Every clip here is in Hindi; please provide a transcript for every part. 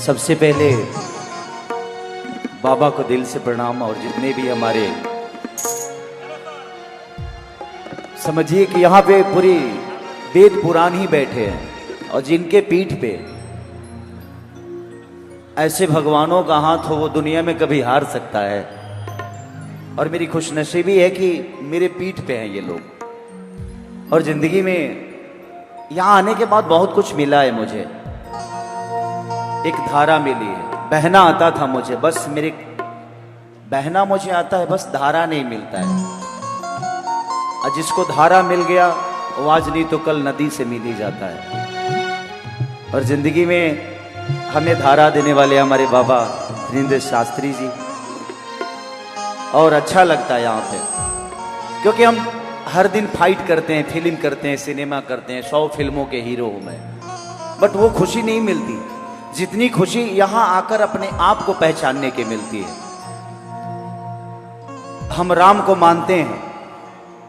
सबसे पहले बाबा को दिल से प्रणाम। और जितने भी हमारे, समझिए कि यहाँ पे पूरी वेद पुराण ही बैठे हैं और जिनके पीठ पे ऐसे भगवानों का हाथ हो वो दुनिया में कभी हार सकता है। और मेरी खुशनसीबी है कि मेरे पीठ पे हैं ये लोग। और जिंदगी में यहाँ आने के बाद बहुत कुछ मिला है मुझे। एक धारा मिली है, बहना आता था मुझे, बस मेरे बहना मुझे आता है, बस धारा नहीं मिलता है। और जिसको धारा मिल गया वो आज नहीं तो कल नदी से मिल ही जाता है। और जिंदगी में हमें धारा देने वाले हमारे बाबा हरिंद्र शास्त्री जी। और अच्छा लगता है यहाँ पे, क्योंकि हम हर दिन फाइट करते हैं, फिल्म करते हैं, सिनेमा करते हैं, 100 फिल्मों के हीरो हूं मैं, बट वो खुशी नहीं मिलती जितनी खुशी यहाँ आकर अपने आप को पहचानने की मिलती है। हम राम को मानते हैं,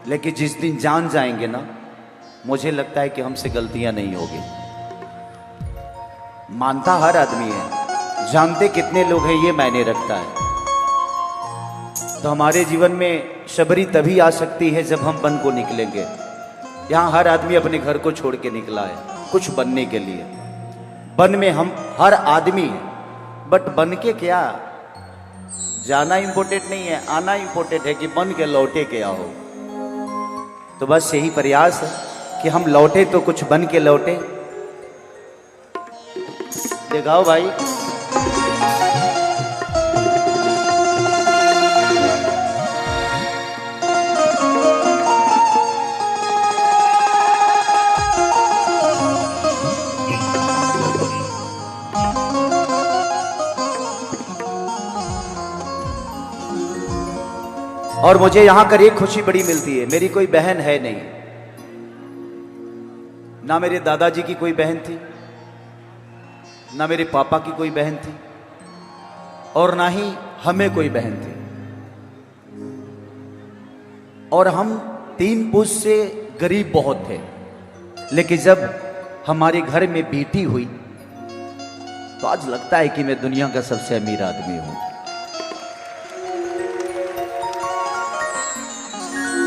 लेकिन जिस दिन जान जाएंगे ना, मुझे लगता है कि हमसे गलतियां नहीं होगी। मानता हर आदमी है, जानते कितने लोग हैं ये मायने रखता है। तो हमारे जीवन में शबरी तभी आ सकती है जब हम बन को निकलेंगे। यहाँ हर आदमी अपने घर को छोड़ के निकला है कुछ बनने के लिए। बन में हम हर आदमी है, बट बन के क्या, जाना इंपॉर्टेंट नहीं है, आना इंपॉर्टेंट है कि बन के लौटे क्या हो। तो बस यही प्रयास है कि हम लौटे तो कुछ बन के लौटे। दिखाओ भाई। और मुझे यहां कर एक खुशी बड़ी मिलती है, मेरी कोई बहन है नहीं, ना मेरे दादाजी की कोई बहन थी, ना मेरे पापा की कोई बहन थी, और ना ही हमें कोई बहन थी। और हम 3 पुरुष से गरीब बहुत थे, लेकिन जब हमारे घर में बेटी हुई तो आज लगता है कि मैं दुनिया का सबसे अमीर आदमी हूं।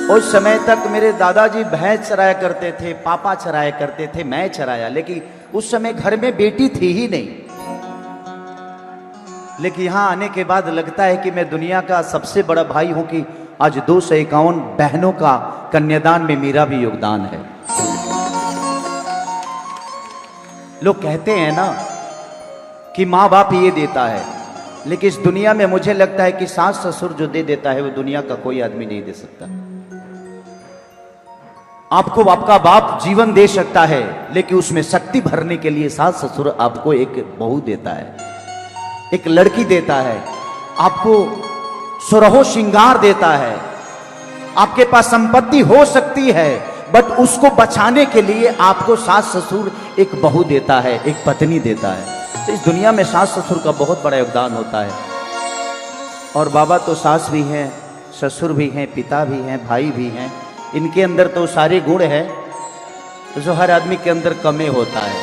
उस समय तक मेरे दादाजी भैंस चराया करते थे, पापा चराया करते थे, मैं चराया, लेकिन उस समय घर में बेटी थी ही नहीं। लेकिन यहां आने के बाद लगता है कि मैं दुनिया का सबसे बड़ा भाई हूं कि आज 251 बहनों का कन्यादान में मेरा भी योगदान है। लोग कहते हैं ना कि माँ बाप ये देता है, लेकिन इस दुनिया में मुझे लगता है कि सास ससुर जो दे देता है वो दुनिया का कोई आदमी नहीं दे सकता। आपको आपका बाप जीवन दे सकता है, लेकिन उसमें शक्ति भरने के लिए सास ससुर आपको एक बहू देता है, एक लड़की देता है, आपको सुरहो श्रृंगार देता है। आपके पास संपत्ति हो सकती है, बट उसको बचाने के लिए आपको सास ससुर एक बहू देता है, एक पत्नी देता है। तो इस दुनिया में सास ससुर का बहुत बड़ा योगदान होता है। और बाबा तो सास भी हैं, ससुर भी हैं, पिता भी हैं, भाई भी हैं। इनके अंदर तो सारे गुण हैं जो हर आदमी के अंदर कमी होता है।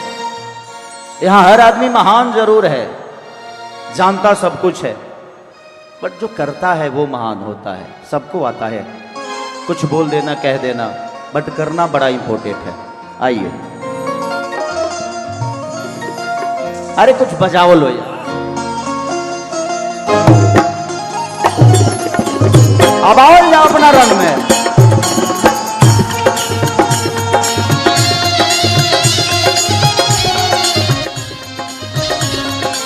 यहाँ हर आदमी महान जरूर है, जानता सब कुछ है, बट जो करता है वो महान होता है। सबको आता है कुछ बोल देना, कह देना, बट करना बड़ा इंपॉर्टेंट है। आइए, अरे कुछ बजाओ लो यार। अब आओ या अपना रंग में।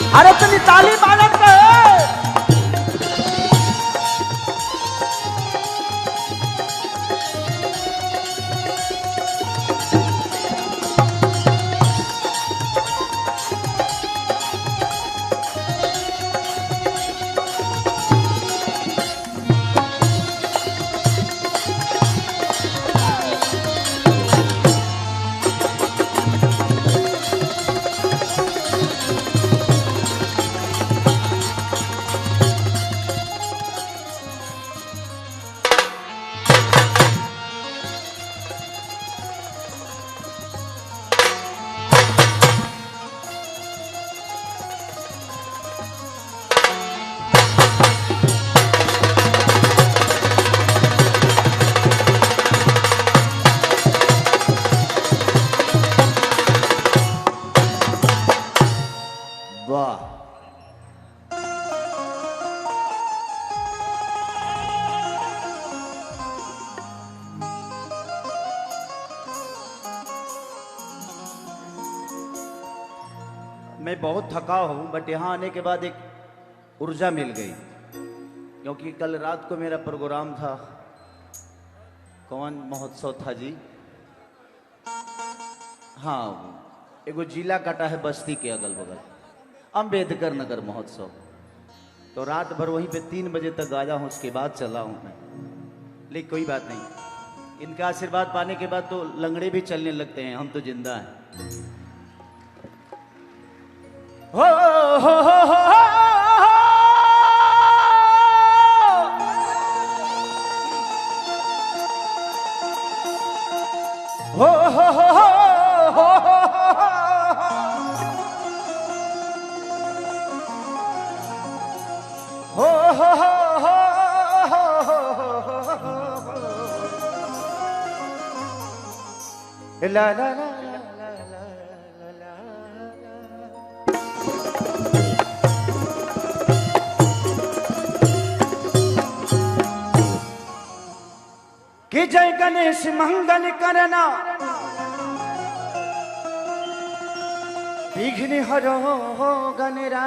अरे तुम ताली मारत का है। वाह। मैं बहुत थका हूं, बट यहां आने के बाद एक ऊर्जा मिल गई, क्योंकि कल रात को मेरा प्रोग्राम था। कौन महोत्सव था जी? हाँ, एगो जिला काटा है बस्ती के अगल बगल, अम्बेडकर नगर महोत्सव। तो रात भर वहीं पे 3 बजे तक गाया हूँ, उसके बाद चला हूँ मैं। लेकिन कोई बात नहीं, इनका आशीर्वाद पाने के बाद तो लंगड़े भी चलने लगते हैं, हम तो जिंदा हैं। हो हो हो हो हो हो हो ला ला ला कि जय गणेश मंगल करना, विघ्न हरो गणरा,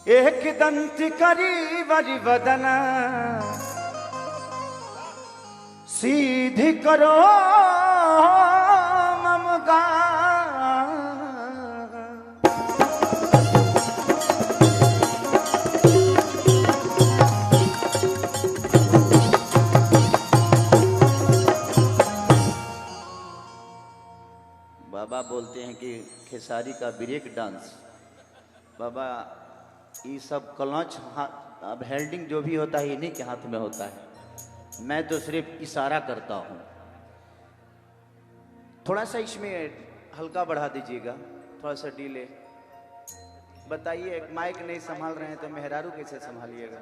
एक दंत करी वरि वदना, सीधी करो मम गा। बाबा बोलते हैं कि खेसारी का ब्रेक डांस, बाबा ये सब क्लच अब हेल्डिंग जो भी होता है इन्हीं के हाथ में होता है, मैं तो सिर्फ इशारा करता हूँ। थोड़ा सा इसमें हल्का बढ़ा दीजिएगा, थोड़ा सा डीले। बताइए, एक माइक नहीं संभाल रहे हैं तो मेहरारू कैसे संभालिएगा?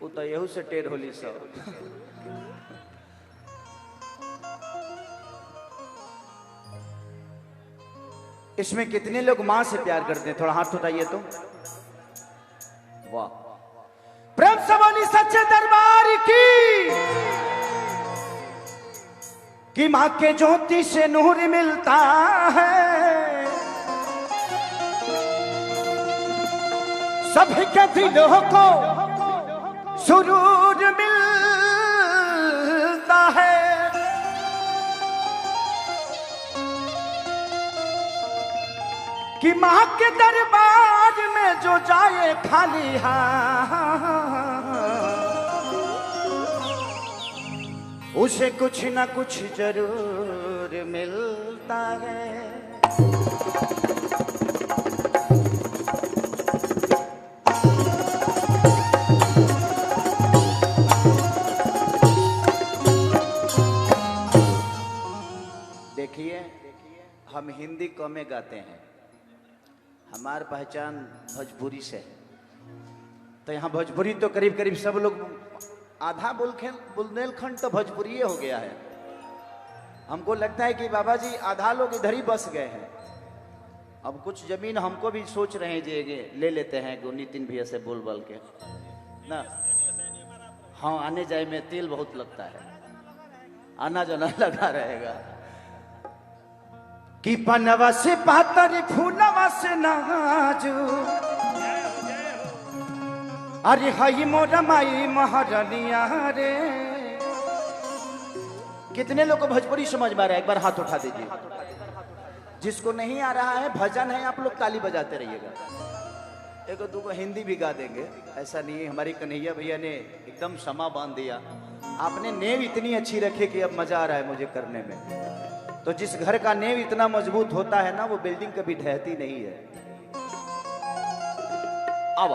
वो तो यहू से टेढ़ होली सब। इसमें कितने लोग मां से प्यार करते हैं? थोड़ा हाथ उठाइए तो। वाह, प्रेम से बोली सच्चे दरबार की मां के ज्योति से नूर मिलता है, सभी के दिलों को सुरूर मिलता है। कि मां के दरबार में जो जाए खाली हाथ, उसे कुछ ना कुछ जरूर मिलता है। देखिए, हम हिंदी कम गाते हैं, हमार पहचान भोजपुरी से है। तो यहाँ भोजपुरी तो करीब करीब सब लोग, आधा बुंदेलखंड तो भोजपुरी हो गया है। हमको लगता है कि बाबा जी आधा लोग इधर ही बस गए हैं। अब कुछ जमीन हमको भी सोच रहे हैं जे ले लेते हैं, नितिन भैया से बोल बोल के ना। हाँ, आने जाए में तेल बहुत लगता है, आना जाना लगा रहेगा। कि पनवा से पातर फूलवा से नाजू, अरे हई मोरा माई महारानिया रे। कितने लोग को भोजपुरी समझ में आ रहा है? एक बार हाथ उठा दीजिए। जिसको नहीं आ रहा है, भजन है, आप लोग ताली बजाते रहिएगा। एक दो को हिंदी भी गा देंगे, ऐसा नहीं है। हमारी कन्हैया भैया ने एकदम समा बांध दिया। आपने नेव इतनी अच्छी रखी कि अब मजा आ रहा है मुझे करने में। तो जिस घर का नेव इतना मजबूत होता है ना, वो बिल्डिंग कभी ढहती नहीं है। अब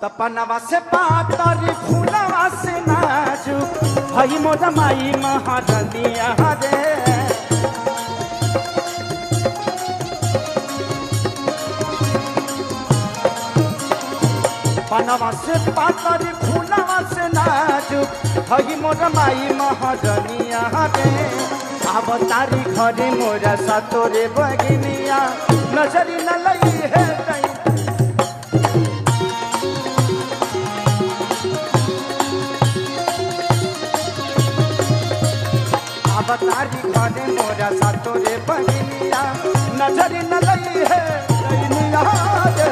तपनवा से पातर फूलवा से नाजुक, हई मोरा माई महारानिया रे। पनवा से पातर फूलवा से नाजुक हई मोर माई महाजनिया रे अब तारी घरे मोरा सातोरे बगिनिया नजरी न लई है कहीं अब तारी घरे मोरा सातोरे बगिनिया नजरी न लई है कहीं रे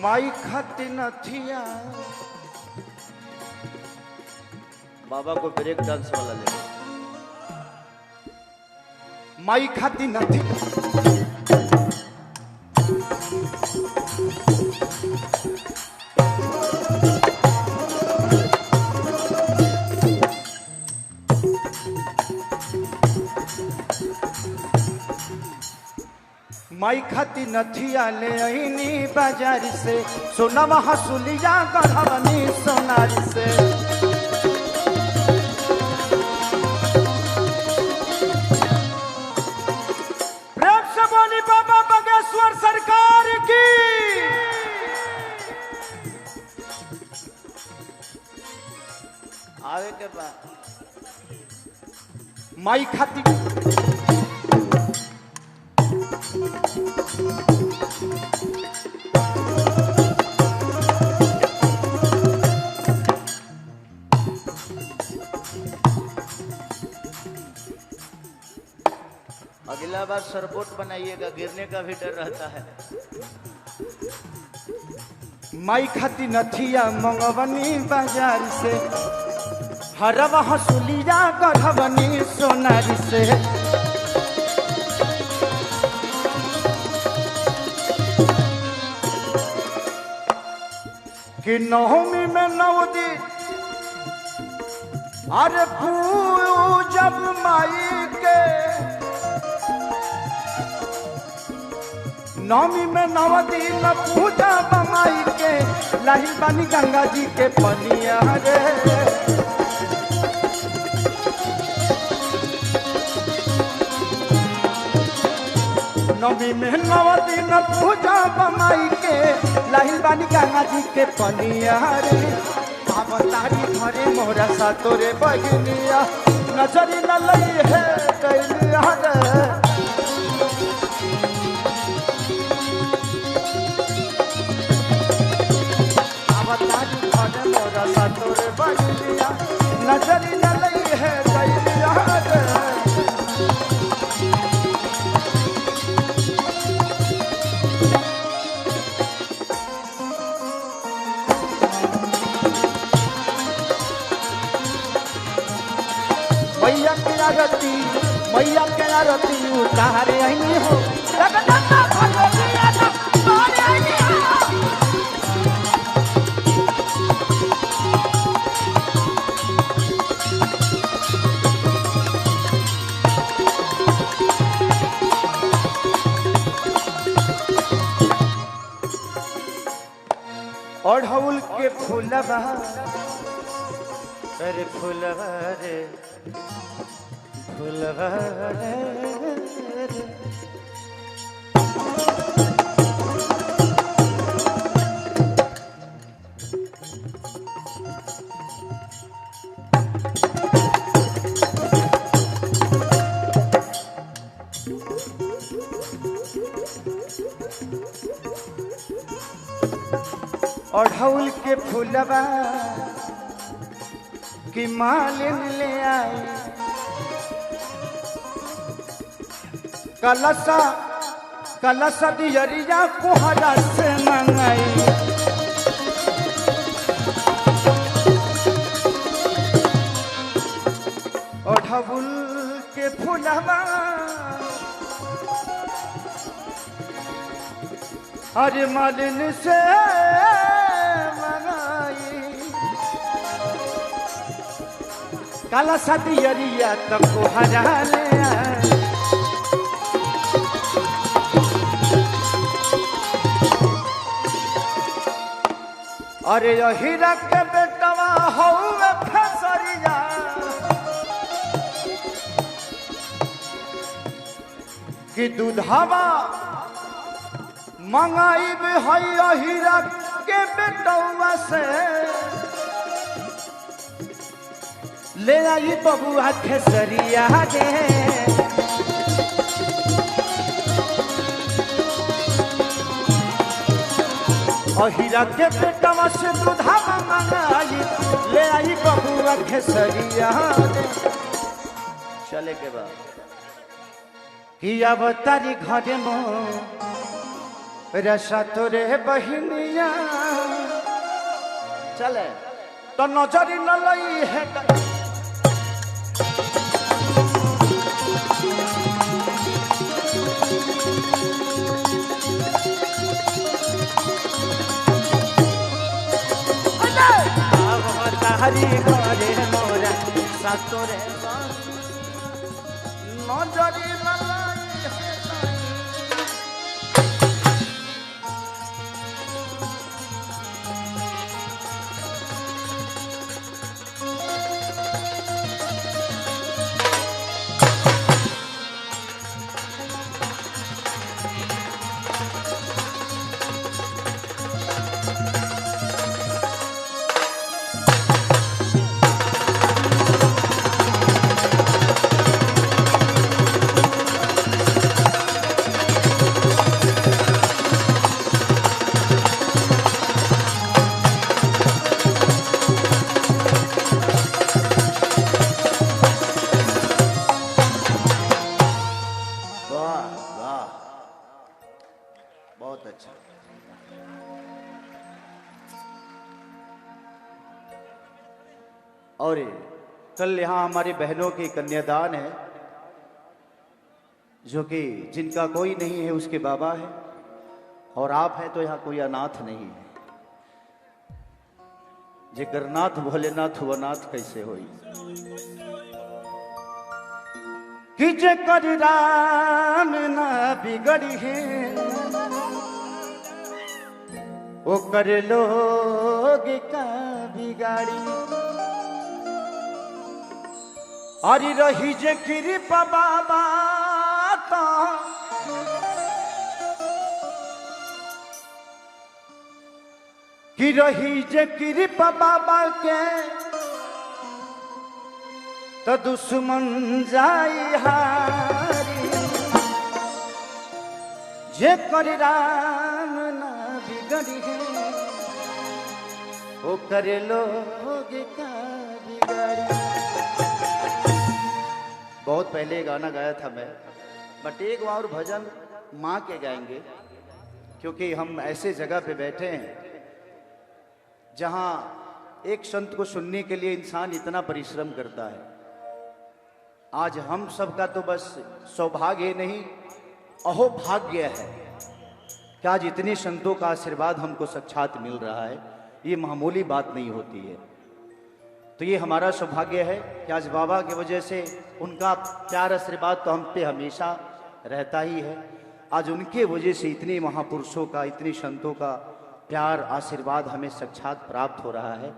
माई खाती नथिया बाबा को ब्रेक डांस वाला ले माई खाती नथी माई खाती नथिया ले आईनी बाजार से सोनवा हसुलिया गढ़वनी सोनारी से प्रेम से बोली बाबा बागेश्वर सरकार की आगे के बाद माई खाती अगला बार सरपोट बनाइएगा, गिरने का भी डर रहता है। माई खाती नथिया मंगवनी बाजार से हरवा हसुलिया गढ़वनी सोनारी से कि नवमी में 9 दिन अरे पूजब माई के नवमी में 9 दिन पूजब माई के लाही बानी गंगा जी के पनिया रे नवमी में 9 दिन पूजब माई के लाही बानी गंगा जी के पनिया रे अब तारी घरे मोरा सातोरे बगिनिया नजरी न लई है कैलिया रे अब तारी घरे मोरा सातोरे बगिनिया नजरी न लई है कैलिया रे मैया के आरती उतारे आईनी हो जगन्नाथ भगवतिया ना उतारे आईनी हो ओढ़ौल के फूलवा अरे फूलवा रे फूलवा रे ओढ़ौल के फूलवा की मालिन ले आई कलसा कलसा दियरिया कोहरा से मंगाई ओढ़ौल के फूलवा अरे मालिन से मंगाई काला सदियरिया तक हरा ले आए। अरे हीरा के बेटवा हौवे फसरिया कि दूधवा मंगाई है हीरा के बेटवा से ले आई बबुआ खेसरिया गे। हीरा के बेटवा से दूधवा मंगाई ले आई बबुआ खेसरिया गे। चले के बाद कि अब तारी घरे मो रसा तोरे बहिनिया चले तो नजरी न लई है हरी घरे मोरा सतोरे नजरी न लई है। बहुत अच्छा। और कल यहाँ हमारी बहनों की कन्यादान है जो कि जिनका कोई नहीं है उसके बाबा है और आप हैं तो यहाँ कोई अनाथ नहीं है। जेकर नाथ भोलेनाथ वो नाथ कैसे होई कि जेकर राम ना बिगड़ी है वो कर लोग का बिगाड़ी। अरे रही जे कृपा बाबा कि रही जे कृपा बाबा के तो दुश्मन जाई हारी। जे कर राम ना बिगड़ी है वो करे लोग का बिगाड़ी। बहुत पहले गाना गाया था मैं, बट एक और भजन माँ के गाएंगे क्योंकि हम ऐसे जगह पे बैठे हैं जहाँ एक संत को सुनने के लिए इंसान इतना परिश्रम करता है। आज हम सबका तो बस सौभाग्य नहीं अहोभाग्य है कि आज इतने संतों का आशीर्वाद हमको साक्षात मिल रहा है। ये मामूली बात नहीं होती है, तो ये हमारा सौभाग्य है कि आज बाबा की वजह से उनका प्यार आशीर्वाद तो हम पे हमेशा रहता ही है। आज उनके वजह से इतने महापुरुषों का इतने संतों का प्यार आशीर्वाद हमें साक्षात प्राप्त हो रहा है।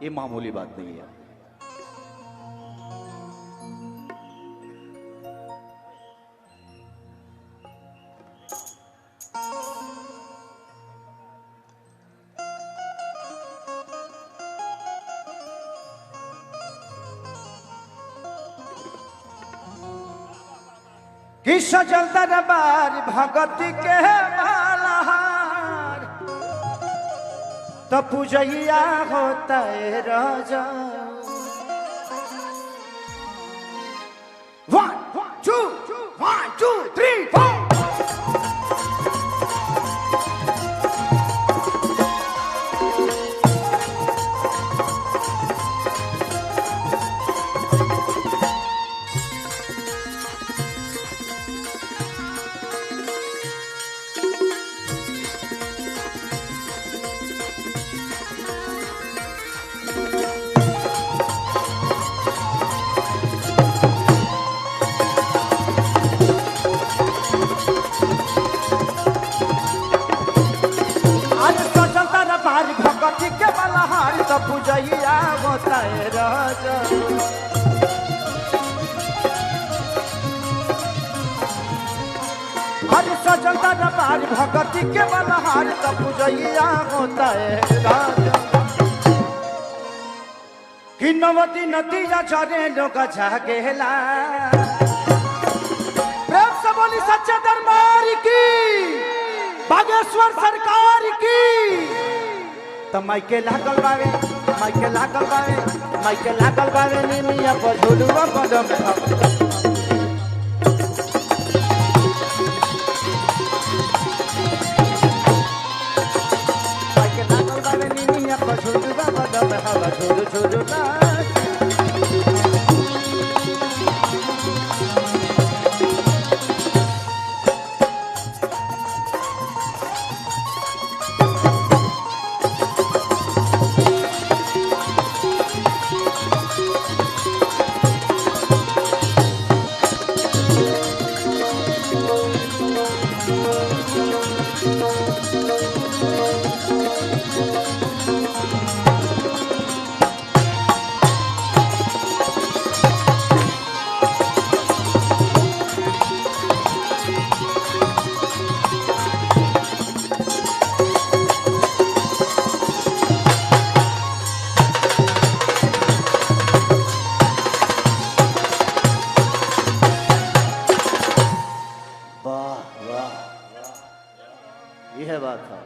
ये मामूली बात नहीं है। कि सजल दरबार भगत के बालहार तो पूजैया होता है राजा। 1 2 1 2 3 4 राजा। हर सजल दरबार भगती के बलहार तब पूजैया होता है राजा। कि नवती नदिया चरे लोग जागेला। प्रेम से बोली सच्चे दरबार की, बागेश्वर सरकार की। तो माइके लागल बावे, माइके लागल बावे, माइके लागल बावे निमिया पर झुलुआ पदम माइके लागल बावे निमिया पर झुलुआ पदम हवा झुलु झुलु ना। यह बात था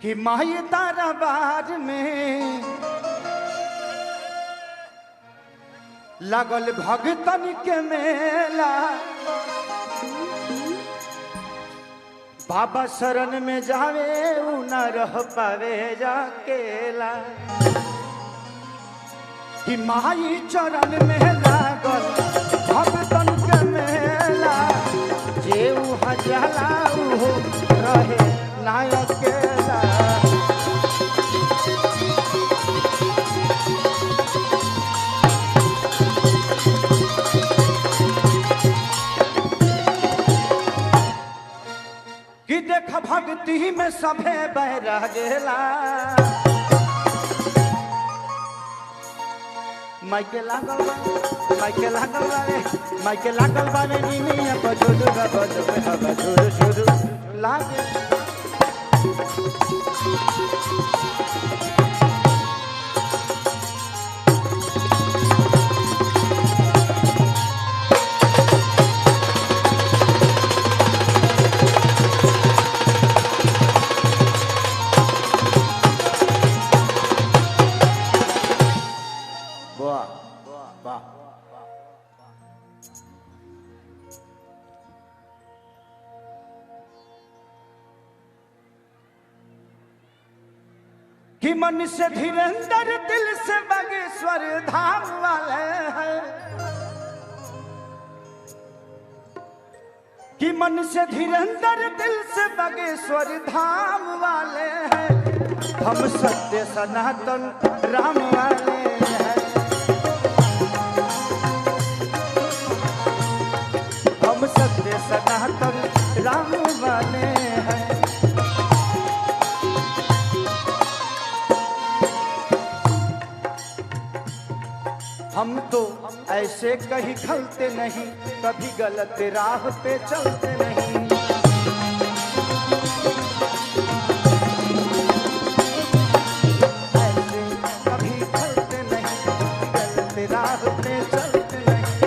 कि माई तारा बार में लगल भगतन के मेला। बाबा शरण में जावे उ न रह पावे जाकेला। कि माई चरण में लागल भगतन के मेला। जे उहाँ जाला उहो रहे नायक केला। कि देख भक्ति में सभे बहरा गेला। माइके लागल बा, माइके लागल बावे, माइके लागल बावे निमिया पर झुलुआ बजबे हवा झुरु झुरु लागे। कि मन से धीरेन्द्र दिल से बागेश्वर धाम वाले हैं। कि मन से धीरेन्द्र दिल से बागेश्वर धाम वाले हैं। हम सत्य सनातन राम वाले हैं। हम सत्य सनातन राम वाले हैं। हम तो ऐसे कहीं खलते नहीं, कभी गलत राह पे चलते नहीं। ऐसे कभी खलते नहीं, गलत राह पे चलते नहीं।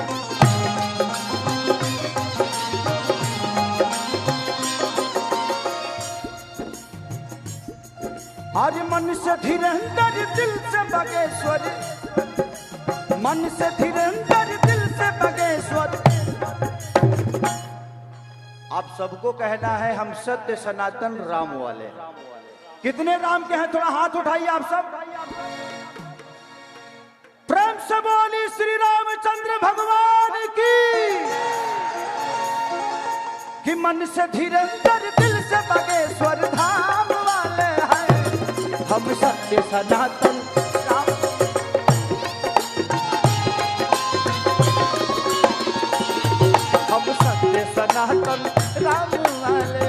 आज मन से धीरेन्द्र दिल से बागेश्वर, मन से धीरेन्द्र दिल से बागेश्वर। आप सबको कहना है हम सत्य सनातन राम वाले। कितने राम के हैं? थोड़ा हाथ उठाइए आप सब। प्रेम से बोली श्री रामचंद्र भगवान की। कि मन से धीरेन्द्र दिल से बागेश्वर धाम वाले हैं। हम सत्य सनातन राम। हम सत्य सनातन राम वाले।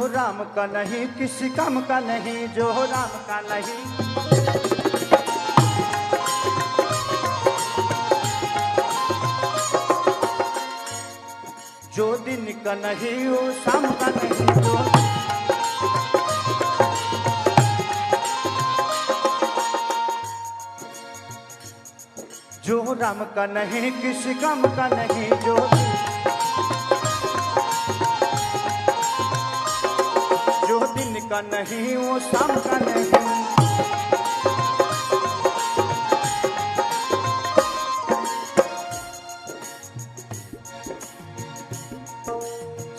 राम का नहीं किसी काम का नहीं, जो राम का नहीं। जो दिन का नहीं वो शाम का नहीं, जो राम का नहीं किसी काम का नहीं, जो दिन का नहीं वो शाम का नहीं।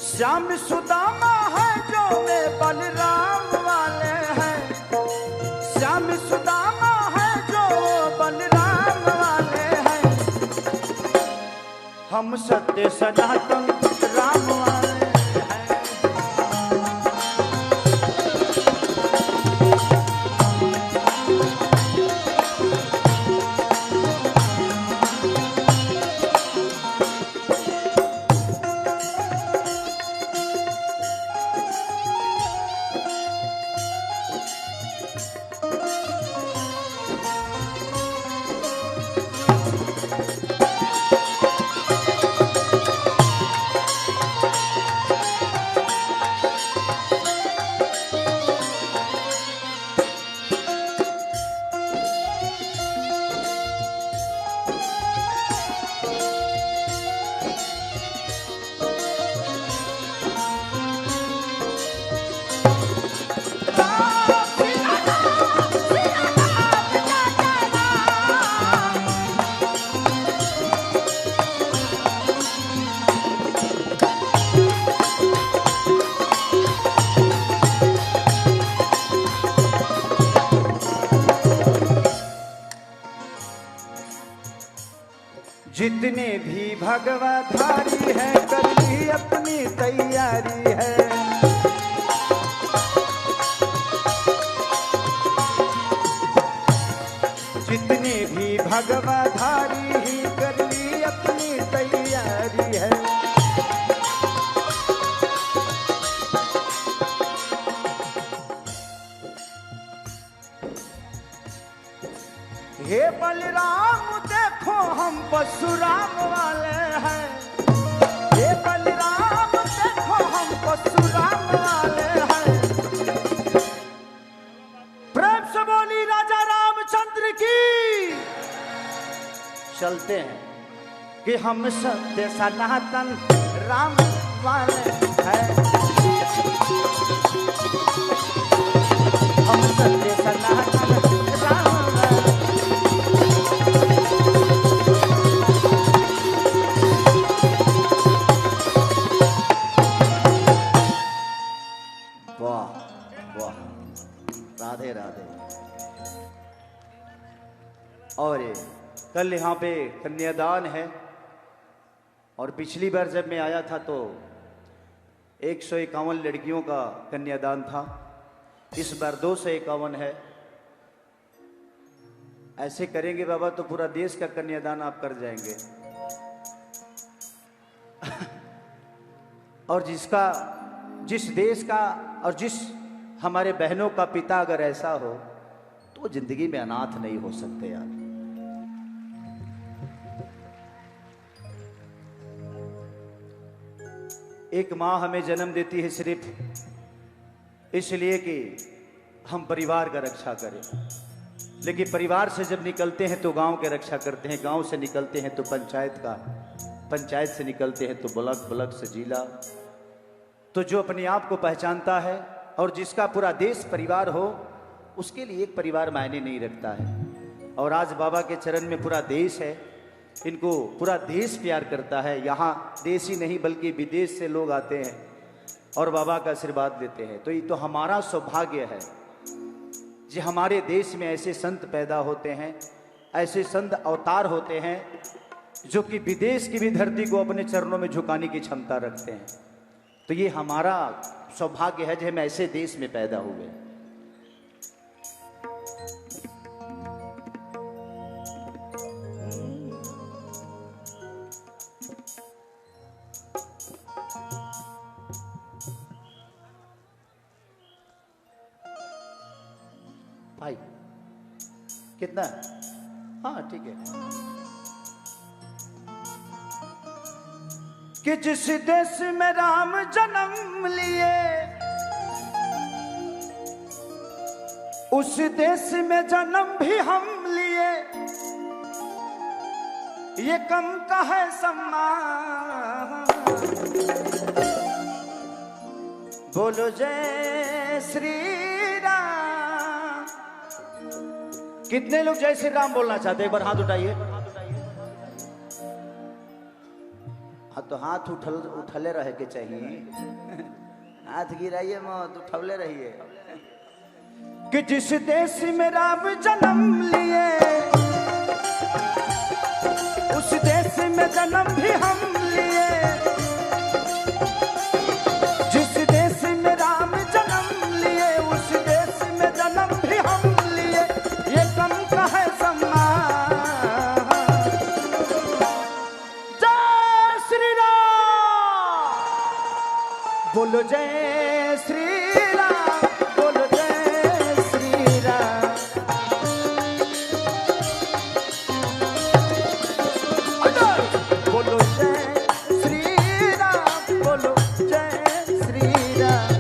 श्याम सुदामा है जो वे बलराम वाले हैं, श्याम सुदामा है जो बलराम वाले हैं, हम सत्य सनातन राम वाले हैं। जितने भी भगवाधारी है कर ली अपनी तैयारी है, जितने भी भगवाधारी ही कर ली अपनी तैयारी है। हे बलराम देखो हम परशुराम वाले हैं, हे बलराम देखो हम परशुराम वाले हैं। प्रेम से बोली राजा रामचंद्र की। चलते हैं कि हम सत्य सनातन राम वाले हैं, हम सत्य सनातन राम वाले। राधे राधे। और कल यहाँ पे कन्यादान है, और पिछली बार जब मैं आया था तो 151 लड़कियों का कन्यादान था, इस बार 251 है। ऐसे करेंगे बाबा तो पूरा देश का कन्यादान आप कर जाएंगे। और जिस देश का और जिस हमारे बहनों का पिता अगर ऐसा हो तो जिंदगी में अनाथ नहीं हो सकते यार। एक माँ हमें जन्म देती है सिर्फ इसलिए कि हम परिवार का रक्षा करें, लेकिन परिवार से जब निकलते हैं तो गांव के रक्षा करते हैं, गांव से निकलते हैं तो पंचायत का, पंचायत से निकलते हैं तो ब्लॉक, ब्लॉक से जिला। तो जो अपने आप को पहचानता है और जिसका पूरा देश परिवार हो, उसके लिए एक परिवार मायने नहीं रखता है। और आज बाबा के चरण में पूरा देश है, इनको पूरा देश प्यार करता है। यहाँ देश ही नहीं बल्कि विदेश से लोग आते हैं और बाबा का आशीर्वाद लेते हैं। तो ये तो हमारा सौभाग्य है कि हमारे देश में ऐसे संत पैदा होते हैं, ऐसे संत अवतार होते हैं जो कि विदेश की भी धरती को अपने चरणों में झुकाने की क्षमता रखते हैं। तो ये हमारा सौभाग्य है कि हम ऐसे देश में पैदा हुए। कितना? हाँ ठीक है। कि जिस देश में राम जन्म लिए उस देश में जन्म भी हम लिए, ये कम का है सम्मान। बोलो जय श्री राम। कितने लोग जय श्री राम बोलना चाहते हैं? एक बार हाथ उठाइए। हाँ तो हाथ उठले रहे के चाहिए। हाथ गिराइए मत, उठले रहिए। कि जिस देश में राम जन्म लिए उस देश में जन्म भी हम लिए, जिस देश में राम जन्म लिए उस देश में जन्म भी हम लिए, ये कम का है सम्मान। जय श्री राम। बोलो जय श्री राम। बोलो जय श्री राम। बोलो जय श्री राम। बोलो जय श्री राम।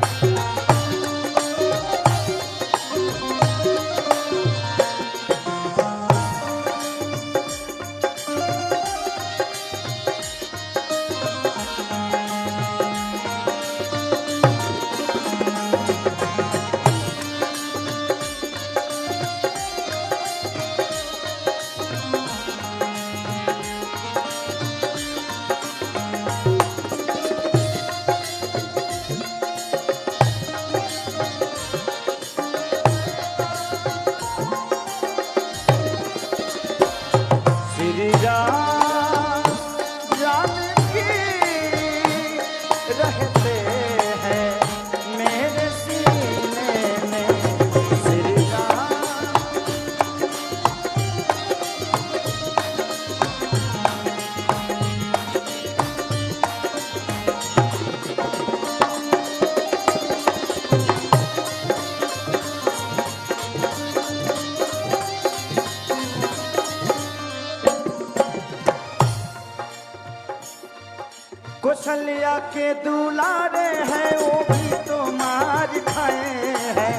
श्री राम जानकी रहते हैं मेरे सीने में। श्री राम कौशल्या के दुलारे हैं वो भी तो मार खाए हैं।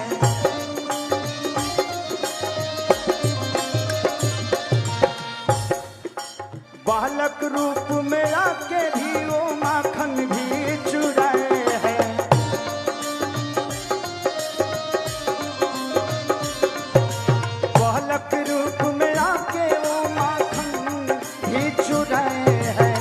बालक रूप में आके भी वो माखन भी चुराए हैं। बालक रूप में आके वो माखन भी चुराए हैं।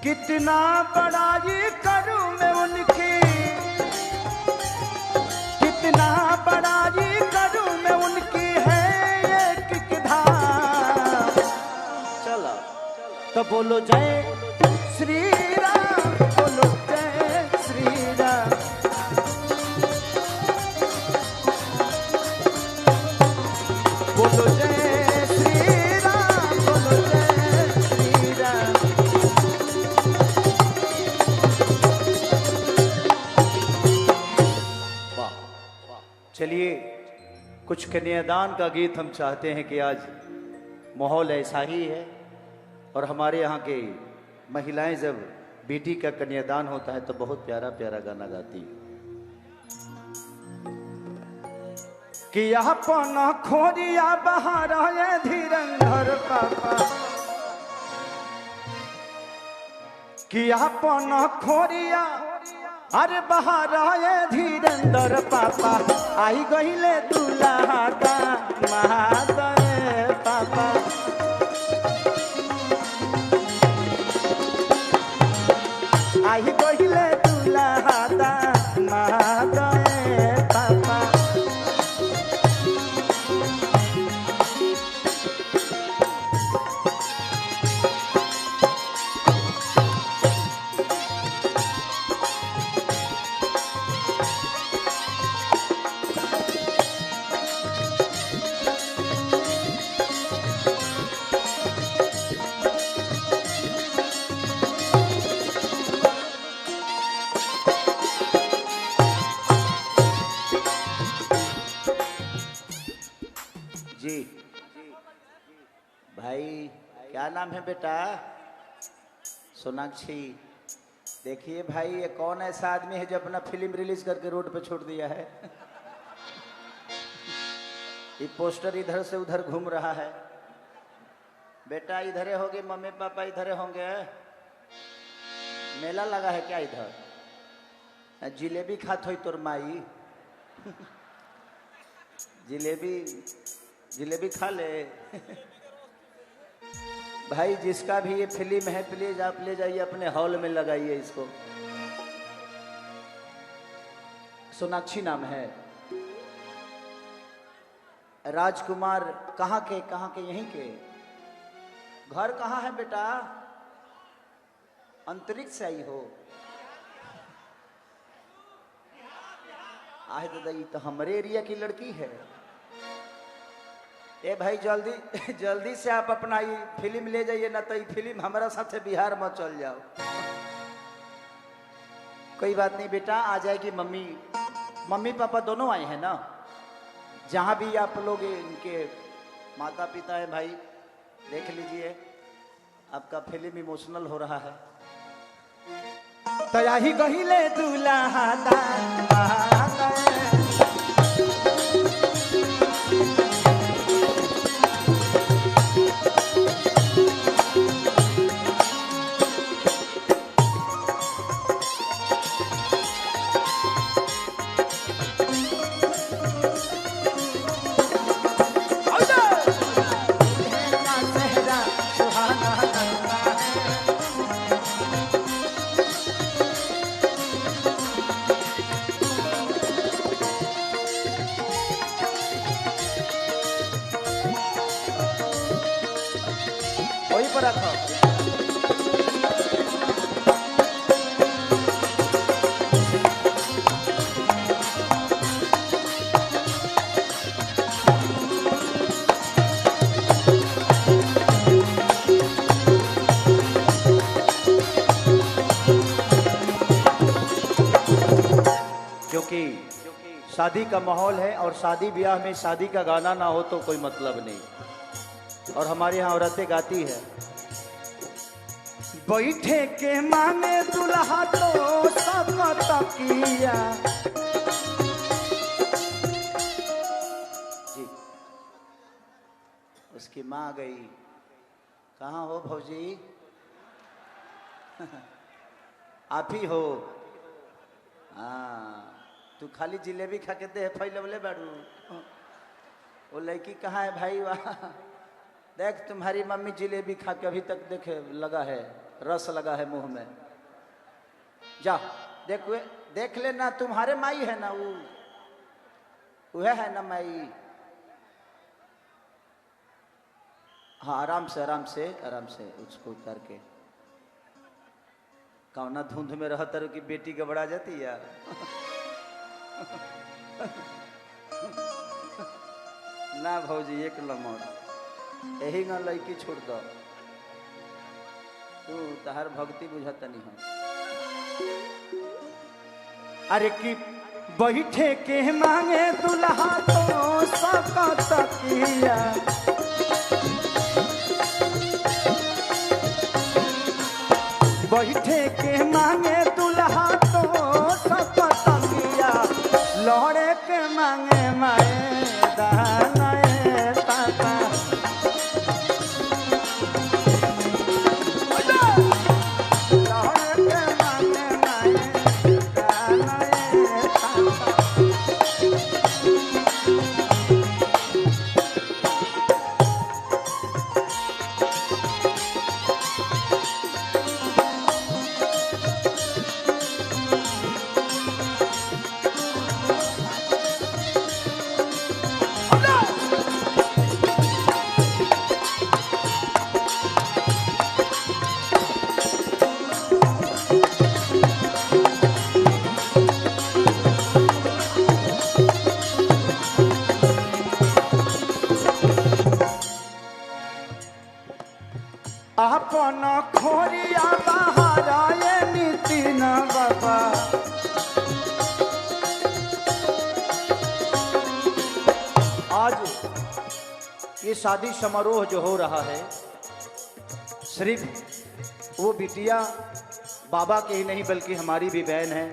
कितना बड़ाई करूं मैं उनकी, कितना बड़ाई करूं मैं उनकी है एक धाम। चलो तो बोलो जय श्री राम। बोलो जय श्री राम। बोलो जय श्री राम। बोलो जय श्री राम। चलिए कुछ कन्यादान का गीत हम चाहते हैं कि आज माहौल ऐसा ही है और हमारे यहाँ के महिलाएं जब बेटी का कन्यादान होता है तो बहुत प्यारा प्यारा गाना गाती है। कि अपन खोरिया बहार है धीरंधर पापा, कि अपन खोरिया अरे बहार है धीरंधर पापा, आई गहिले दुल्हा का महादय पापा। आई गहिले दुल्हा का महादय पापा। क्या नाम है बेटा? सोनाक्षी। देखिए भाई, ये कौन ऐसा आदमी है जो अपना फिल्म रिलीज करके रोड पे छोड़ दिया है? ये पोस्टर इधर से उधर घूम रहा है। बेटा इधर होगे, मम्मी पापा इधर होंगे। मेला लगा है क्या इधर? जिलेबी खात हो तोर माई। जिलेबी खा ले। भाई जिसका भी ये फिल्म है प्लीज आप ले जाइए अपने हॉल में लगाइए इसको। सोनाक्षी नाम है। राजकुमार कहाँ के? यहीं के। घर कहाँ है बेटा? अंतरिक्ष से आई हो? आह दादा, ये तो हमारे एरिया की लड़की है। ए भाई जल्दी से आप अपना ये फिल्म ले जाइए, ना तो ये फिल्म हमारा साथ बिहार में चल जाओ। कोई बात नहीं बेटा, आ जाएगी मम्मी पापा दोनों आए हैं ना। जहां भी आप लोग इनके माता पिता हैं भाई, देख लीजिए आपका फिल्म इमोशनल हो रहा है। तया ही गहिले दुल्हा वही पर रखो। क्योंकि शादी का माहौल है और शादी ब्याह में शादी का गाना ना हो तो कोई मतलब नहीं। और हमारे यहाँ औरतें गाती है। बैठे के मांगे दुल्हा तो सब तकिया। जी उसकी माँ आ गई। कहाँ हो भौजी? आप ही हो? हाँ, तू खाली जिलेबी खा के दे फैलवले बाड़ू। वो लड़की कहाँ है भाई? वहाँ देख, तुम्हारी मम्मी जिलेबी खा के अभी तक देखे लगा है, रस लगा है मुंह में। जा देख लेना, तुम्हारे माई है ना वो है ना माई। हाँ आराम से उसको उतार के। कौना धुंध में रहता रू की बेटी गबड़ा जाती यार। ना भौजी एक लमड़ यही न लड़की छोड़ दो। तू तहार भक्ति बुझाता नहीं है। अरे कि बैठे के मांगे दुल्हा तो सब तकिया। बैठे के मांगे दुल्हा तो सब तकिया। लौड़े के मांगे माए दानाए ताता। अपन खोरिया बहाराए नितिन बाबा। आज ये शादी समारोह जो हो रहा है सिर्फ वो बिटिया बाबा के ही नहीं बल्कि हमारी भी बहन है,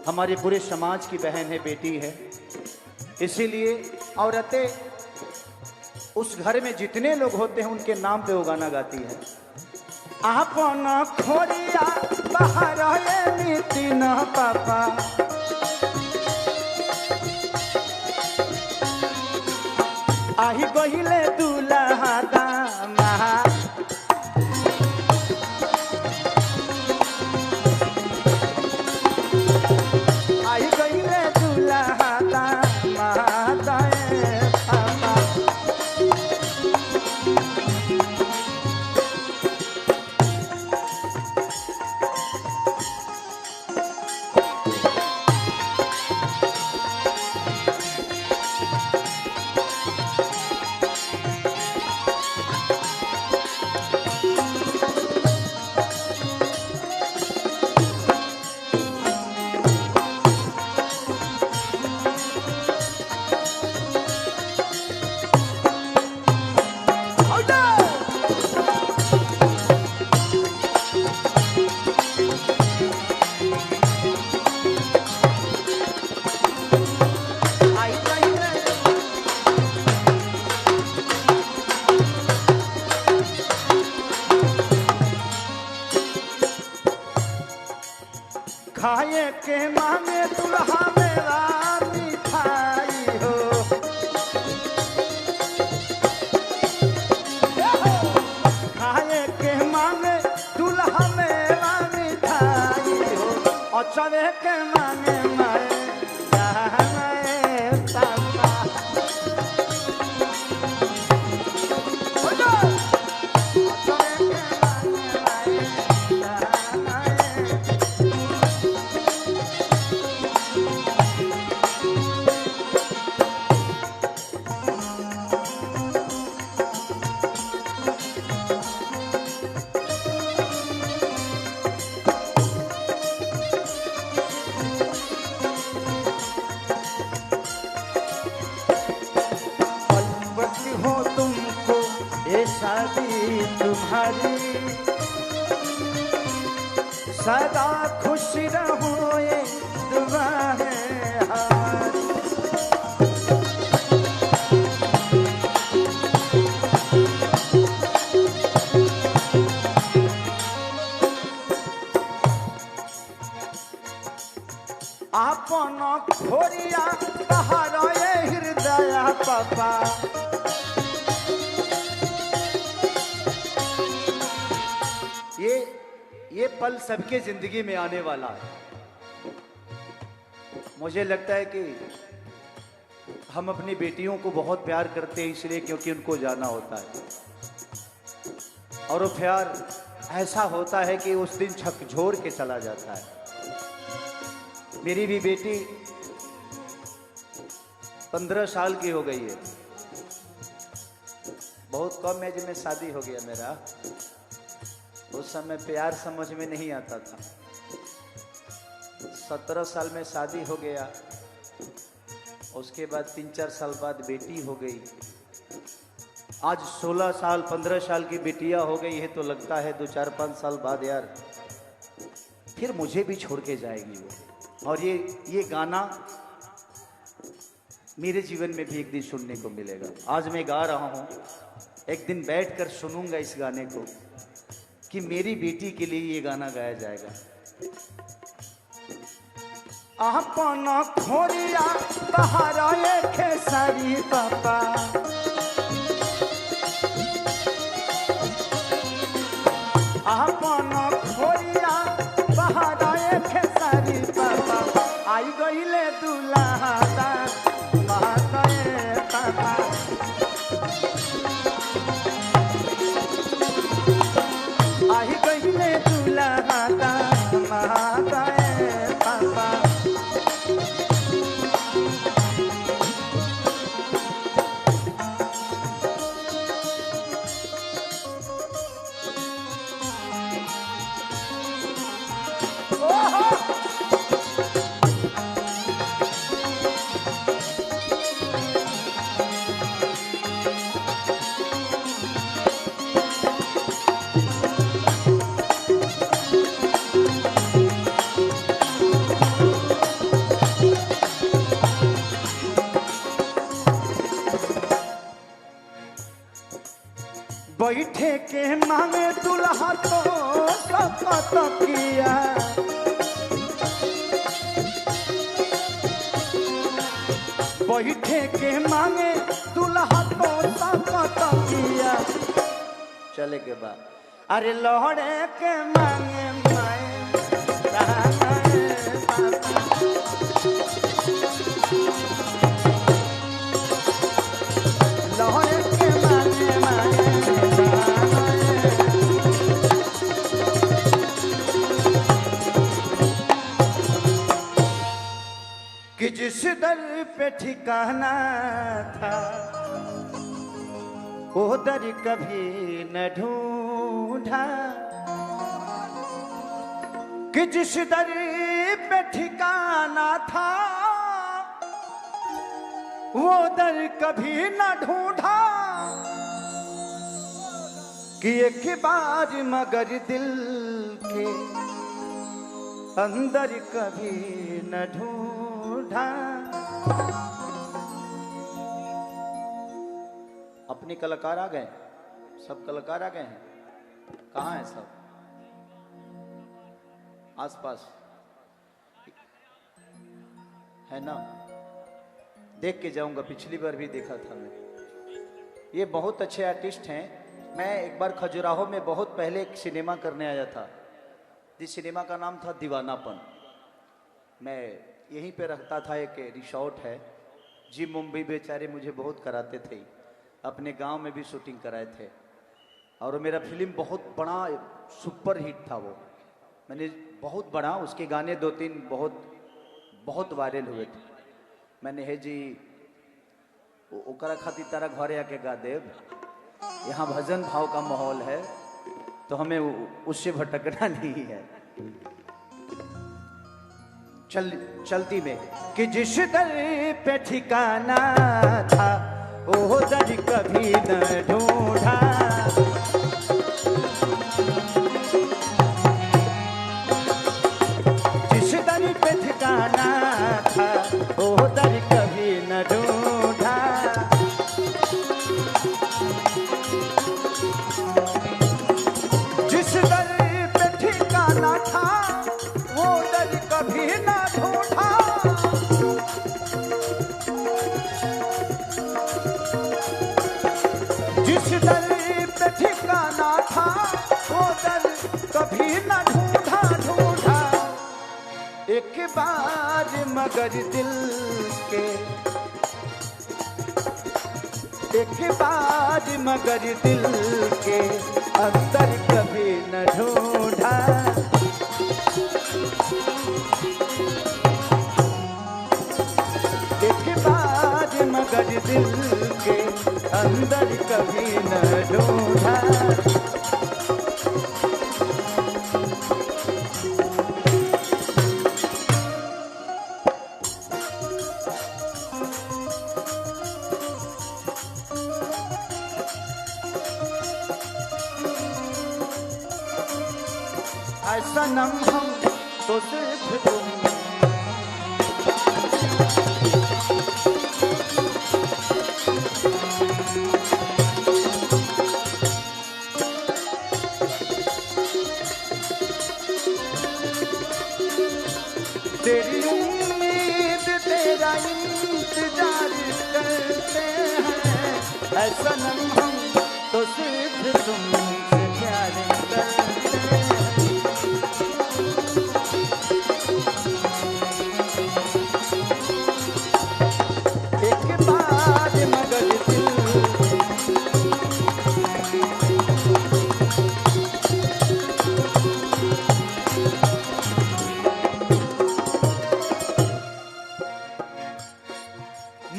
हमारे पूरे समाज की बहन है, बेटी है। इसीलिए औरतें उस घर में जितने लोग होते हैं उनके नाम पे वो गाना गाती है। आपन खोरिया बाहर नितिन पापा, आही गहिले दुल्हा दामा, आही गहिले दुल्हा दामा दाए पापा। खाए के मांगे दुल्हा मेरा मिठाई हो, खाए के मांगे दुल्हा मेरा मिठाई हो, और चले के मांगे माए जाने पापा। हो तुमको ये शादी तुम्हारी, सदा खुश रहो ये दुआ है हमारी। आपन खोरिया बाहर ये हृदय पापा, ये पल सबके जिंदगी में आने वाला है। मुझे लगता है कि हम अपनी बेटियों को बहुत प्यार करते हैं इसलिए क्योंकि उनको जाना होता है, और वो प्यार ऐसा होता है कि उस दिन झकझोर के चला जाता है। मेरी भी बेटी 15 साल की हो गई है, बहुत कम एज में शादी हो गया मेरा। उस समय प्यार समझ में नहीं आता था। 17 साल में शादी हो गया, उसके बाद 3-4 साल बाद बेटी हो गई। आज 16 साल 15 साल की बेटियां हो गई है, तो लगता है 2-4-5 साल बाद यार फिर मुझे भी छोड़ के जाएगी वो। और ये गाना मेरे जीवन में भी एक दिन सुनने को मिलेगा। आज मैं गा रहा हूँ, एक दिन बैठकर सुनूंगा इस गाने को कि मेरी बेटी के लिए ये गाना गाया जाएगा। आपन खोरिया बाहर ये खेसारी पापा, आपन खोरिया बाहर ये खेसारी पापा, आई गईले दुल्हा दामा दाए पापा। आई गईले दुल्हा दामा दाए पापा। बैठे के मांगे दुल्हा तो सकत किया, बैठे के मांगे दुल्हा तो सकत किया। चले के बाद अरे लौड़े के मांगे माए लौड़े के मांगे माए कि जिस दर पे ठिकाना था वो दर कभी न ढूंढा, कि जिस दर पे ठिकाना था वो दर कभी न ढूंढा, कि एक बार मगर दिल के अंदर कभी न ढूंढा। अपने कलाकार आ गए, सब कलाकार आ गए हैं, कहाँ हैं सब? आसपास है ना? देख के जाऊंगा, पिछली बार भी देखा था मैं। ये बहुत अच्छे आर्टिस्ट हैं। मैं एक बार खजुराहो में बहुत पहले एक सिनेमा करने आया था, जिस सिनेमा का नाम था दीवानापन। मैं यहीं पे रखता था, एक रिसोर्ट है जी। मुंबई बेचारे मुझे बहुत कराते थे, अपने गांव में भी शूटिंग कराए थे, और मेरा फिल्म बहुत बड़ा सुपर हिट था। वो मैंने बहुत बड़ा, उसके गाने 2-3 बहुत वायरल हुए थे। मैंने है जी ओकरा खातिर तारा घरे आके गा देव, यहाँ भजन भाव का माहौल है तो हमें उससे भटकना नहीं है। चलती में कि जिस दर पे ठिकाना था वो दर कभी न ढूंढा, जिस दर पे ठिकाना था वो दर कभी न ढूंढा, जिस दर पे ठिकाना था वो दर कभी न ढूंढा, जिस दर पे ठिकाना था वो दर कभी न ढूंढा। एक बार मगर दिल के, एक बार मगर दिल के अंदर कभी न ढूंढा, एक बार मगर दिल के अंदर कभी न ढूंढा। ऐसा नम हम तो सिर्फ तुम, तेरी उम्मीद तेरा इंतजार करते हैं। ऐसा नम हम तो सिर्फ तुमसे प्यार करते हैं।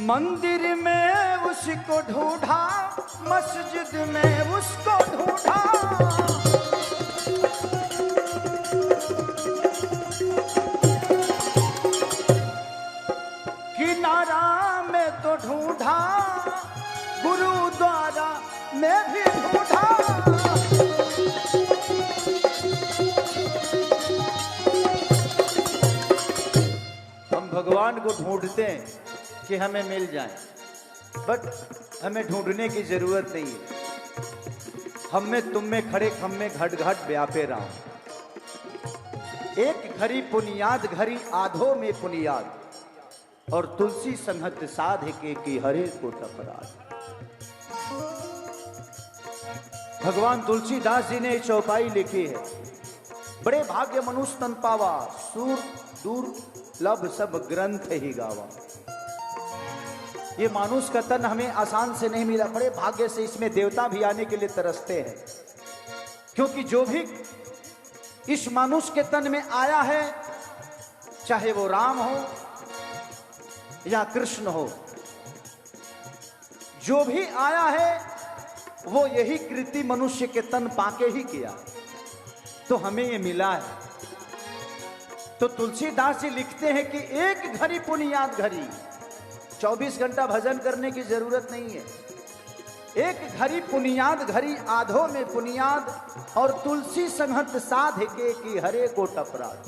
मंदिर में उसको ढूंढा, मस्जिद में उसको ढूंढा, किनारा में तो ढूंढा, गुरुद्वारा में भी ढूंढा। हम भगवान को ढूंढते हैं कि हमें मिल जाए, बट हमें ढूंढने की जरूरत नहीं है। हम में तुम में खड़े खम में घट घट व्यापे राम। एक घड़ी पुनियाद घड़ी आधो में पुनियाद, और तुलसी संहत साध के की हरे को टपराध। भगवान तुलसीदास जी ने चौपाई लिखी है, बड़े भाग्य मनुष्य तन पावा, सूर दूर लब सब ग्रंथ ही गावा। ये मानुष का तन हमें आसान से नहीं मिला, बड़े भाग्य से इसमें देवता भी आने के लिए तरसते हैं, क्योंकि जो भी इस मानुष के तन में आया है, चाहे वो राम हो या कृष्ण हो, जो भी आया है वो यही कृति मनुष्य के तन पाके ही किया, तो हमें ये मिला है। तो तुलसीदास जी लिखते हैं कि एक घड़ी पुनियाद घड़ी, 24 घंटा भजन करने की जरूरत नहीं है। एक घड़ी पुनियाद घड़ी आधो में पुनियाद, और तुलसी संहत साध के की हरे को टपराध।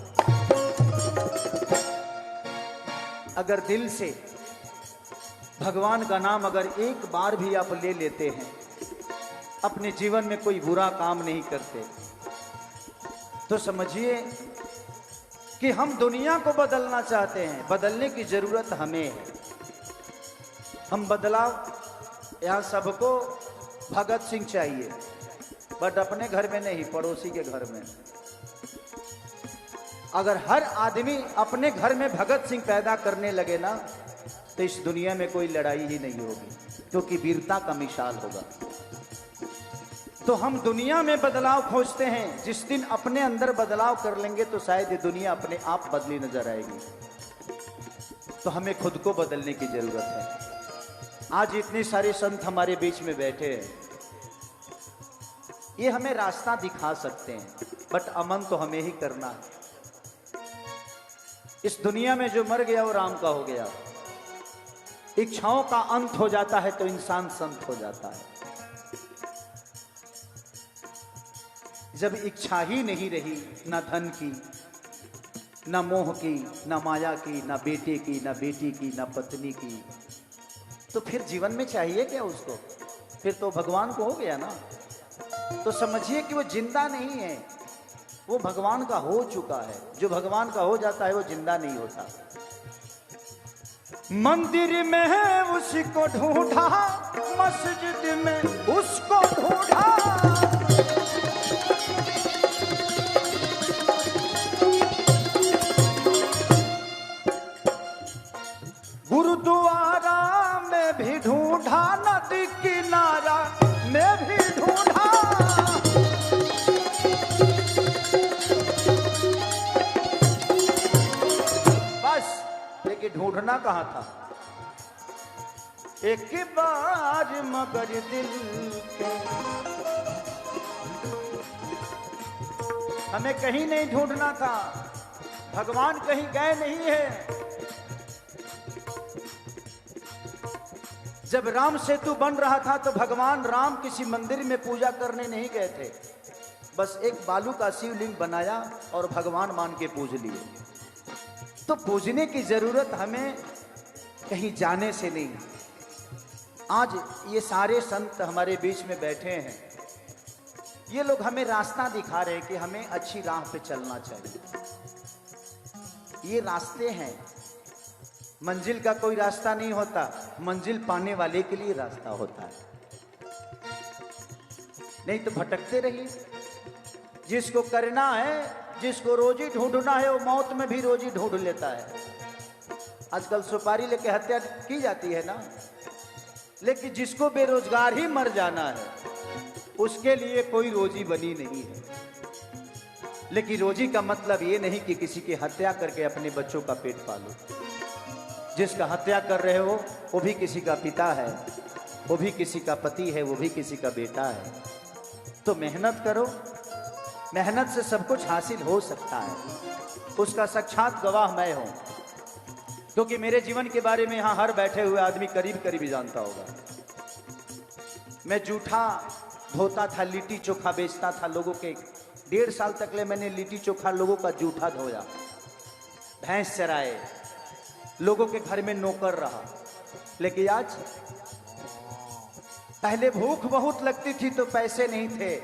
अगर दिल से भगवान का नाम अगर एक बार भी आप ले लेते हैं, अपने जीवन में कोई बुरा काम नहीं करते, तो समझिए कि हम दुनिया को बदलना चाहते हैं। बदलने की जरूरत हमें है। हम बदलाव, यहाँ सबको भगत सिंह चाहिए, बट अपने घर में नहीं, पड़ोसी के घर में। अगर हर आदमी अपने घर में भगत सिंह पैदा करने लगे ना, तो इस दुनिया में कोई लड़ाई ही नहीं होगी, क्योंकि वीरता का मिसाल होगा। तो हम दुनिया में बदलाव खोजते हैं। जिस दिन अपने अंदर बदलाव कर लेंगे तो शायद ये दुनिया अपने आप बदली नजर आएगी। तो हमें खुद को बदलने की जरूरत है। आज इतने सारे संत हमारे बीच में बैठे हैं, ये हमें रास्ता दिखा सकते हैं, बट अमन तो हमें ही करना है। इस दुनिया में जो मर गया वो राम का हो गया। इच्छाओं का अंत हो जाता है तो इंसान संत हो जाता है। जब इच्छा ही नहीं रही, ना धन की, ना मोह की, ना माया की, ना बेटे की, ना बेटी की, ना पत्नी की, तो फिर जीवन में चाहिए क्या उसको? फिर तो भगवान को हो गया ना। तो समझिए कि वो जिंदा नहीं है, वो भगवान का हो चुका है। जो भगवान का हो जाता है वो जिंदा नहीं होता। मंदिर में है उसको ढूंढा, मस्जिद में उसको ढूंढा, गुरुद्वारा में भी ढूंढा, नदी किनारा में भी ढूंढा, बस लेकिन ढूंढना कहाँ था? एक बार मगर दिल के, हमें कहीं नहीं ढूंढना था। भगवान कहीं गए नहीं है। जब राम सेतु बन रहा था तो भगवान राम किसी मंदिर में पूजा करने नहीं गए थे, बस एक बालू का शिवलिंग बनाया और भगवान मान के पूज लिए। तो पूजने की जरूरत हमें कहीं जाने से नहीं। आज ये सारे संत हमारे बीच में बैठे हैं, ये लोग हमें रास्ता दिखा रहे हैं कि हमें अच्छी राह पे चलना चाहिए। ये रास्ते हैं, मंजिल का कोई रास्ता नहीं होता, मंजिल पाने वाले के लिए रास्ता होता है। नहीं तो भटकते रहिए। जिसको करना है, जिसको रोजी ढूंढना है, वो मौत में भी रोजी ढूंढ लेता है। आजकल सुपारी लेके हत्या की जाती है ना, लेकिन जिसको बेरोजगार ही मर जाना है उसके लिए कोई रोजी बनी नहीं है। लेकिन रोजी का मतलब ये नहीं कि किसी की हत्या करके अपने बच्चों का पेट पालो। जिसका हत्या कर रहे हो वो भी किसी का पिता है, वो भी किसी का पति है, वो भी किसी का बेटा है। तो मेहनत करो, मेहनत से सब कुछ हासिल हो सकता है। उसका साक्षात गवाह मैं हूं, क्योंकि मेरे जीवन के बारे में यहां हर बैठे हुए आदमी करीब करीब ही जानता होगा। मैं जूठा धोता था, लिट्टी चोखा बेचता था लोगों के। 1.5 साल तक ले मैंने लिट्टी चोखा लोगों का जूठा धोया, भैंस चराए, लोगों के घर में नौकर रहा। लेकिन आज पहले भूख बहुत लगती थी तो पैसे नहीं थे,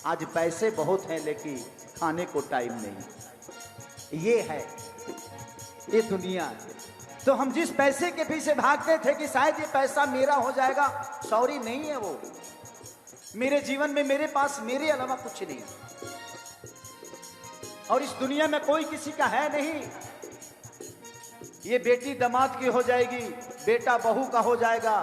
आज पैसे बहुत हैं लेकिन खाने को टाइम नहीं। ये है, ये दुनिया है। तो हम जिस पैसे के पीछे भागते थे कि शायद ये पैसा मेरा हो जाएगा, सॉरी नहीं है वो। मेरे जीवन में मेरे पास मेरे अलावा कुछ नहीं, और इस दुनिया में कोई किसी का है नहीं। ये बेटी दामाद की हो जाएगी, बेटा बहू का हो जाएगा,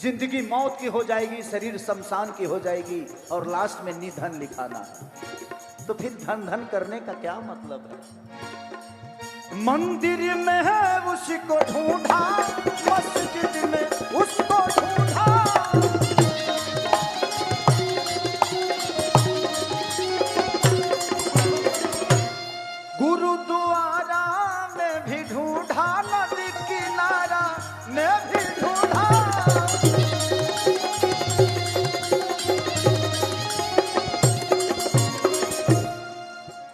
जिंदगी मौत की हो जाएगी, शरीर शमशान की हो जाएगी, और लास्ट में निधन लिखाना है। तो फिर धन धन करने का क्या मतलब है? मंदिर में है उसको ढूंढा, मस्जिद में उसको ढूंढा, गुरुद्वारा में भी ढूंढा, नदी किनारा में भी ढूंढा।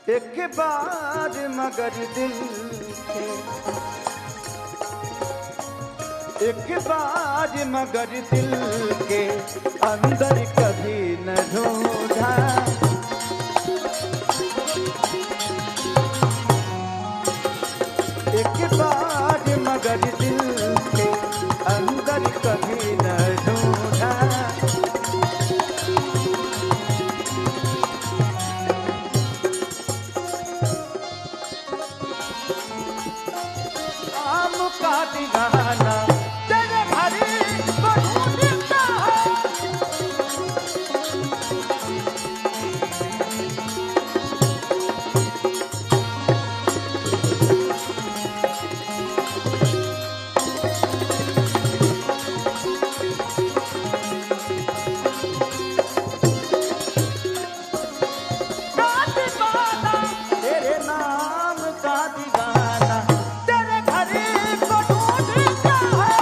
एक बार मगर दिल के, एक बार मगर दिल के अंदर कभी न ढूंढा। एक बार मगर दिल के अंदर कभी न ढूंढा। आम का दीवाना तेरे भरी को ढूंढता है। तेरे नाम का दीवाना तेरे घरी को ढूंढता है।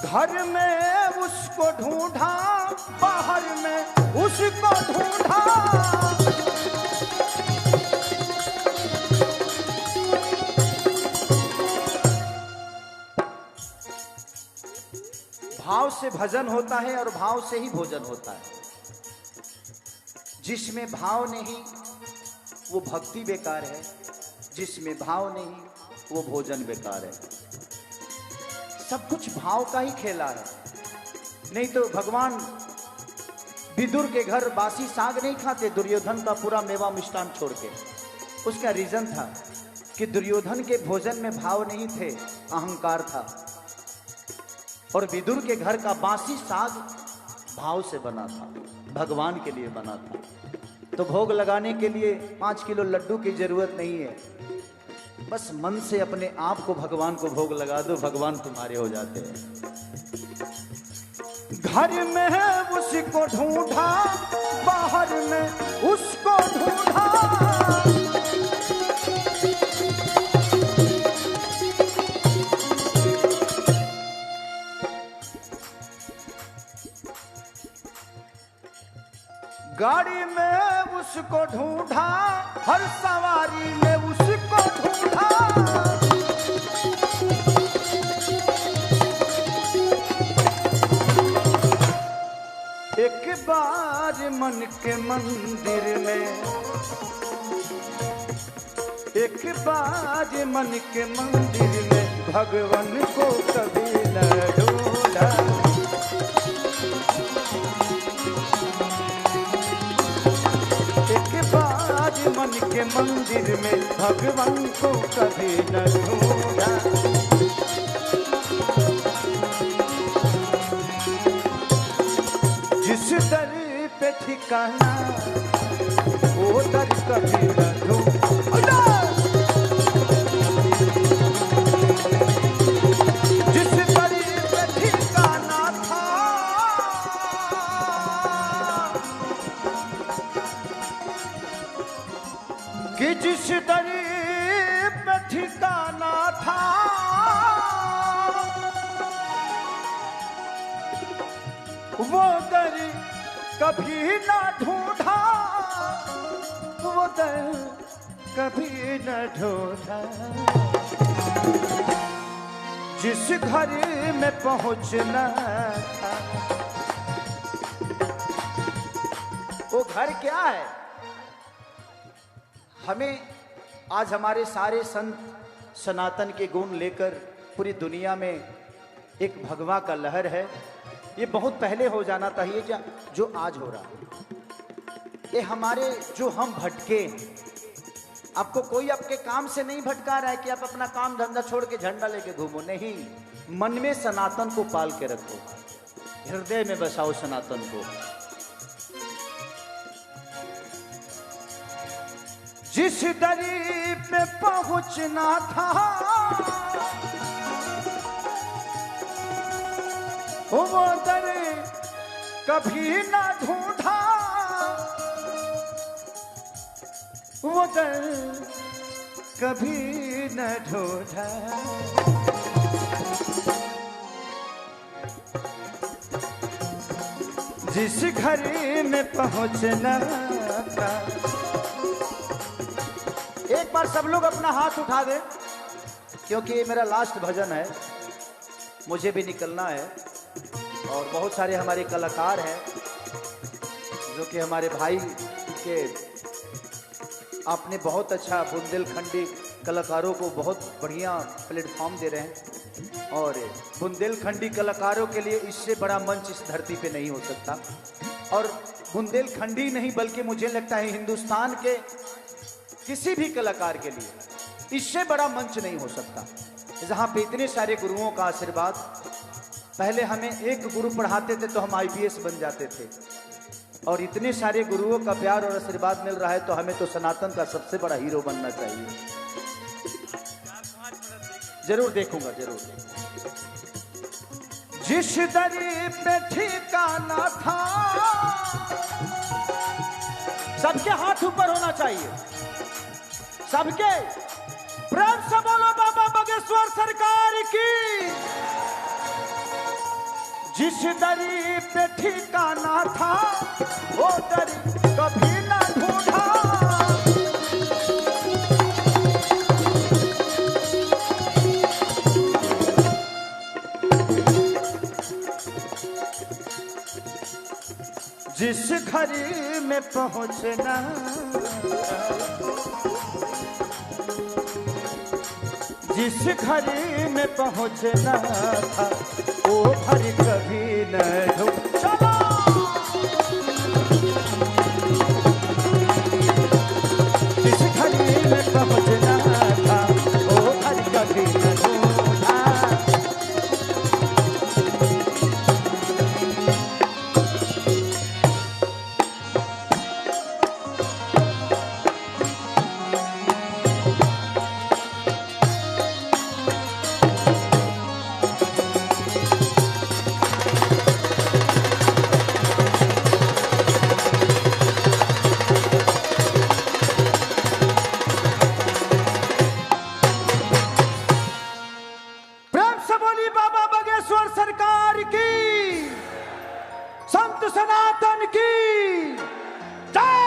घर में उसको ढूंढा, बाहर में उसको ढूंढा। भाव से भजन होता है और भाव से ही भोजन होता है। जिसमें भाव नहीं वो भक्ति बेकार है, जिसमें भाव नहीं वो भोजन बेकार है। सब कुछ भाव का ही खेला है। नहीं तो भगवान विदुर के घर बासी साग नहीं खाते दुर्योधन का पूरा मेवा मिष्ठान छोड़ के। उसका रीजन था कि दुर्योधन के भोजन में भाव नहीं थे, अहंकार था। और विदुर के घर का बासी साग भाव से बना था, भगवान के लिए बना था। तो भोग लगाने के लिए 5 किलो लड्डू की जरूरत नहीं है, बस मन से अपने आप को भगवान को भोग लगा दो, भगवान तुम्हारे हो जाते हैं। घर में है उसको ढूंढा, बाहर में उसको ढूंढा। गाड़ी में उसको ढूंढा, हर सवारी में उसको ढूंढा। एक बार मन के मंदिर में, एक बार मन के मंदिर में भगवान को कभी न ढूंढा। एक बार मन के मंदिर में भगवान को कभी न ढूंढा। जिस दर पे ठिकाना वो दर कभी न ढूंढा। जिस दर पे ठिकाना था कि जिस दर पे ठिकाना था, वो दर कभी न ढूंढा, वो दर कभी न ढूंढा। जिस घर में पहुंचना था, वो घर क्या है? हमें आज हमारे सारे संत सनातन के गुण लेकर पूरी दुनिया में एक भगवा का लहर है। ये बहुत पहले हो जाना चाहिए जो आज हो रहा है। ये हमारे जो हम भटके, आपको कोई आपके काम से नहीं भटका रहा है कि आप अपना काम धंधा छोड़ के झंडा लेके घूमो, नहीं। मन में सनातन को पाल के रखो, हृदय में बसाओ सनातन को। जिस दरी पे पहुंचना था, वो दर कभी ना ढूंढा, वो दर कभी न ढूंढा। जिस घर में पहुंचना था। एक बार सब लोग अपना हाथ उठा दें, क्योंकि ये मेरा लास्ट भजन है, मुझे भी निकलना है। और बहुत सारे हमारे कलाकार हैं जो कि हमारे भाई के, आपने बहुत अच्छा बुंदेलखंडी कलाकारों को बहुत बढ़िया प्लेटफॉर्म दे रहे हैं। और बुंदेलखंडी कलाकारों के लिए इससे बड़ा मंच इस धरती पे नहीं हो सकता। और बुंदेलखंडी नहीं बल्कि मुझे लगता है हिंदुस्तान के किसी भी कलाकार के लिए इससे बड़ा मंच नहीं हो सकता, जहाँ पे इतने सारे गुरुओं का आशीर्वाद। पहले हमें एक गुरु पढ़ाते थे तो हम IPS बन जाते थे, और इतने सारे गुरुओं का प्यार और आशीर्वाद मिल रहा है तो हमें तो सनातन का सबसे बड़ा हीरो बनना चाहिए। जरूर देखूंगा, जरूर। जिस दरी पे ठिकाना था, सबके हाथ ऊपर होना चाहिए, सबके। प्रेम से बोलो बाबा बागेश्वर सरकार की। जिस दरी पे ठिकाना था, वो दरी कभी ना ढूंढा। जिस घर में पहुंचना, जिस घर में पहुंचना था, वो घर कभी न ढूंढा। जिस घर में पहुंचना था, वो घर कभी न ढूंढा। सरकार की, संत सनातन की जय।